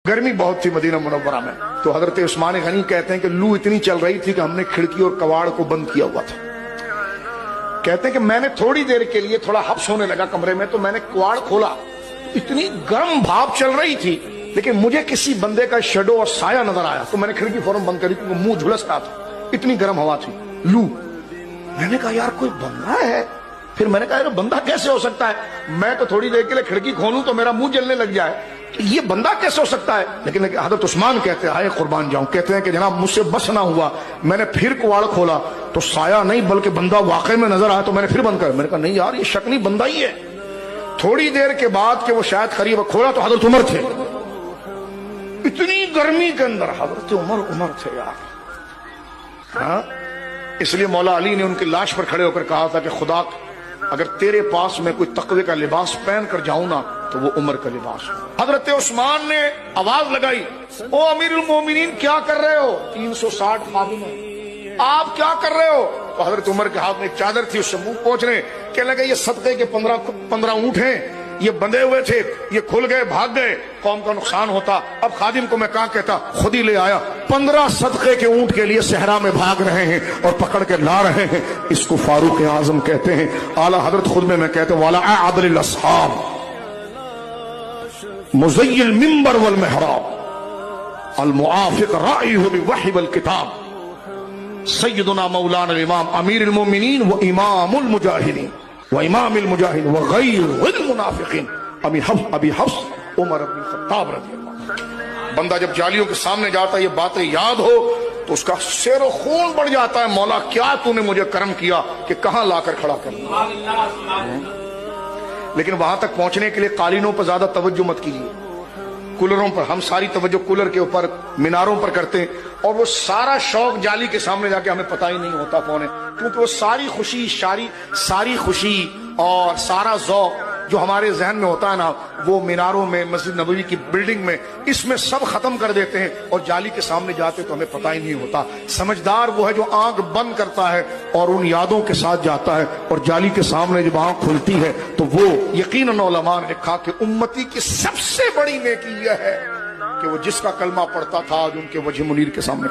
गर्मी बहुत थी मदीना मुनव्वरा में, तो हजरत उस्मान गनी कहते हैं कि लू इतनी चल रही थी कि हमने खिड़की और कवाड़ को बंद किया हुआ था। कहते हैं कि मैंने थोड़ी देर के लिए थोड़ा हब्स होने लगा कमरे में, तो मैंने कवाड़ खोला, इतनी गर्म भाप चल रही थी, लेकिन मुझे किसी बंदे का शेडो और साया नजर आया, तो मैंने खिड़की फौरन बंद करी क्योंकि मुंह झुलस रहा था, इतनी गर्म हवा थी, लू। मैंने कहा यार कोई बंदा है, फिर मैंने कहा यार बंदा कैसे हो सकता है, मैं तो थोड़ी देर के लिए खिड़की खोलूं तो मेरा मुंह जलने लग जाए, ये बंदा कैसे हो सकता है। लेकिन हजरत उस्मान कहते हैं आए कुर्बान जाऊं, कहते हैं कि जनाब मुझसे बस ना हुआ, मैंने फिर कुआड़ खोला तो साया नहीं बल्कि बंदा वाकई में नजर आया, तो मैंने फिर बंद कर, मैंने कहा नहीं यार ये शक नहीं बंदा ही है। थोड़ी देर के बाद कि वो शायद करीब खोला तो हजरत उमर थे, इतनी गर्मी के अंदर हजरत उमर थे यार। हाँ, इसलिए मौला अली ने उनकी लाश पर खड़े होकर कहा था कि खुदा अगर तेरे पास मैं कोई तकवे का लिबास पहन कर जाऊं ना तो वो उमर का लिबास हो। हजरत उस्मान ने आवाज लगाई, ओ अमीरुल मोमिनीन क्या कर रहे हो, 360 खादिम है, आप क्या कर रहे हो। तो हजरत उमर के हाथ में एक चादर थी, उससे मुंह पोंछ रहे, कहने लगे ये सदके के 15 ऊंट हैं, ये बंधे हुए थे, ये खुल गए भाग गए, कौम का नुकसान होता, अब खादिम को मैं क्या कहता, खुद ही ले आया, 15 सदके के ऊंट के लिए सहरा में भाग रहे हैं और पकड़ के ला रहे हैं। इसको फारूक आजम कहते हैं। आला हजरत खुद में मैं कहते वाला आदल असहाब मुज़य्यिल मिंबर वल महराब अल मुआफिक राइहु बिवही वल किताब सय्यदुना मौलाना इमाम अमीरुल मोमिनीन व इमामुल मुजाहिदीन व इमामुल मुजाहिदीन व गैरुल मुनाफिकीन अबी हफ्स उमर इब्न खत्ताब रज़ियल्लाहु अन्हु। बंदा जब जालियों के सामने जाता है ये बातें याद हो तो उसका शेरो खून बढ़ जाता है, मौला क्या तूने मुझे करम किया कि कहां लाकर खड़ा कर दिया। लेकिन वहां तक पहुंचने के लिए कालीनों पर ज्यादा तवज्जो मत कीजिए, कूलरों पर हम सारी तवज्जो कूलर के ऊपर मीनारों पर करते हैं, और वो सारा शौक जाली के सामने जाके हमें पता ही नहीं होता कौन है, क्योंकि वो सारी खुशी और सारा ज़ौक़ जो हमारे जहन में होता है ना, वो मीनारों में, मस्जिद नबवी की बिल्डिंग में, इसमें सब खत्म कर देते हैं, और जाली के सामने जाते तो हमें पता ही नहीं होता। समझदार वो है जो आंख बंद करता है और उन यादों के साथ जाता है, और जाली के सामने जब आंख खुलती है तो वो यकीनन उलमा ने लिखा कि उम्मती की सबसे बड़ी नेकी यह है कि वो जिसका कलमा पढ़ता था आज उनके वजह मुनीर के सामने